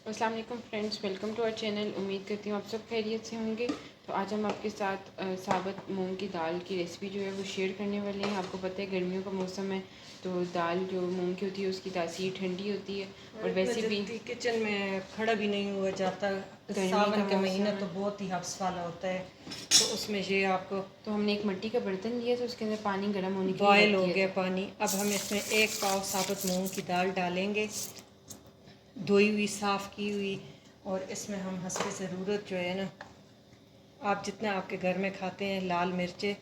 अस्सलाम वालेकुम friends, welcome to our channel. उम्मीद करती हूँ आप सब खैरियत से होंगे। तो आज हम आपके साथ साबुत मूंग की दाल की रेसिपी जो है वो शेयर करने वाले हैं। आपको पता है गर्मियों का मौसम है, तो दाल जो मूंग की होती है उसकी तासीर ठंडी होती है और वैसे भी किचन में खड़ा भी नहीं हुआ जाता। सावन का महीना तो बहुत ही हफ्स वाला होता है, तो उसमें ये आपको तो हमने एक मिट्टी का बर्तन लिया था, उसके अंदर पानी गर्म होने के लिए बॉयल रख हो दिया गया था। पानी। अब हम इसमें 1 पाव साबुत मूंग की दाल डालेंगे, धोई हुई साफ़ की हुई। और इसमें हम हस्बे ज़रूरत जो है ना, आप जितना आपके घर में खाते हैं, लाल मिर्चें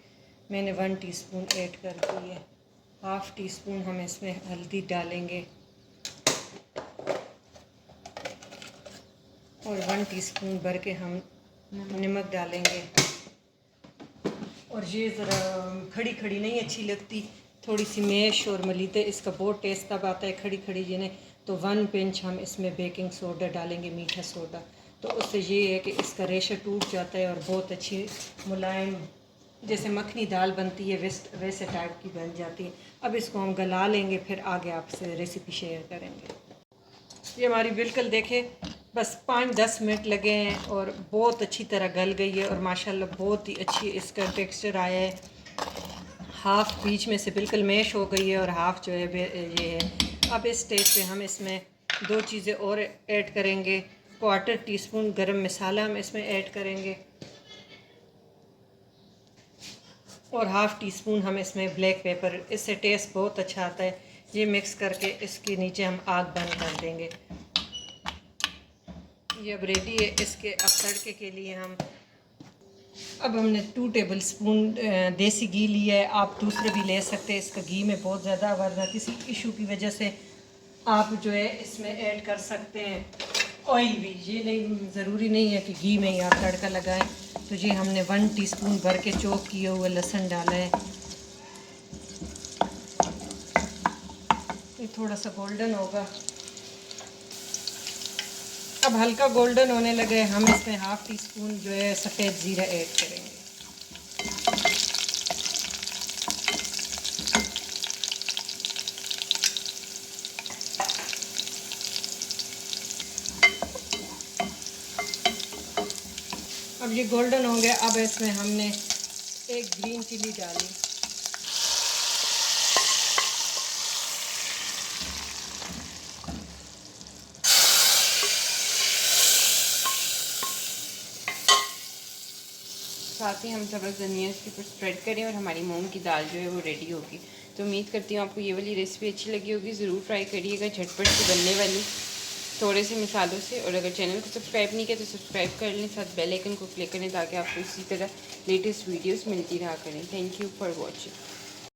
मैंने 1 टीस्पून ऐड कर दी है। हाफ़ टी स्पून हम इसमें हल्दी डालेंगे और 1 टीस्पून भर के हम नमक डालेंगे। और ये ज़रा खड़ी खड़ी नहीं अच्छी लगती, थोड़ी सी मैश और मलीते इसका बहुत टेस्ट तब आता है खड़ी खड़ी जी नहीं। तो 1 पिंच हम इसमें बेकिंग सोडा डालेंगे, मीठा सोडा। तो उससे ये है कि इसका रेशा टूट जाता है और बहुत अच्छी मुलायम जैसे मखनी दाल बनती है वैसे टाइप की बन जाती है। अब इसको हम गला लेंगे, फिर आगे आपसे रेसिपी शेयर करेंगे। ये हमारी बिल्कुल देखे बस 5-10 मिनट लगे हैं और बहुत अच्छी तरह गल गई है और माशाल्लाह बहुत ही अच्छी इसका टेक्सचर आया है। हाफ़ बीच में से बिल्कुल मैश हो गई है और हाफ़ जो है ये है। अब इस स्टेज पे हम इसमें 2 चीज़ें और ऐड करेंगे। 1/4 टीस्पून गरम मसाला हम इसमें ऐड करेंगे और हाफ़ टी स्पून हम इसमें ब्लैक पेपर, इससे टेस्ट बहुत अच्छा आता है। ये मिक्स करके इसके नीचे हम आग बंद कर देंगे। ये अब रेडी है। इसके अब तड़के के लिए अब हमने 2 टेबल स्पून देसी घी लिया है। आप दूसरे भी ले सकते हैं, इसका घी में बहुत ज़्यादा, वरना किसी इशू की वजह से आप जो है इसमें ऐड कर सकते हैं ऑयल भी। ये नहीं ज़रूरी नहीं है कि घी में ही आप तड़का लगाएं। तो ये हमने 1 टीस्पून भर के चॉप किया हुआ लहसुन डाला है। ये थोड़ा सा गोल्डन होगा। अब हल्का गोल्डन होने लगे, हम इसमें हाफ़ टी स्पून जो है सफ़ेद ज़ीरा ऐड करेंगे। अब ये गोल्डन हो गया। अब इसमें हमने 1 ग्रीन चिली डाली, साथ ही हम सब्ज़ धनिया इसके ऊपर स्प्रेड करें और हमारी मूंग की दाल जो है वो रेडी होगी। तो उम्मीद करती हूँ आपको ये वाली रेसिपी अच्छी लगी होगी। ज़रूर ट्राई करिएगा, झटपट से बनने वाली थोड़े से मिसालों से। और अगर चैनल को सब्सक्राइब नहीं किया तो सब्सक्राइब कर लें, साथ बेल आइकन को क्लिक करें ताकि आपको इसी तरह लेटेस्ट वीडियोस मिलती रहा करें। Thank you for watching.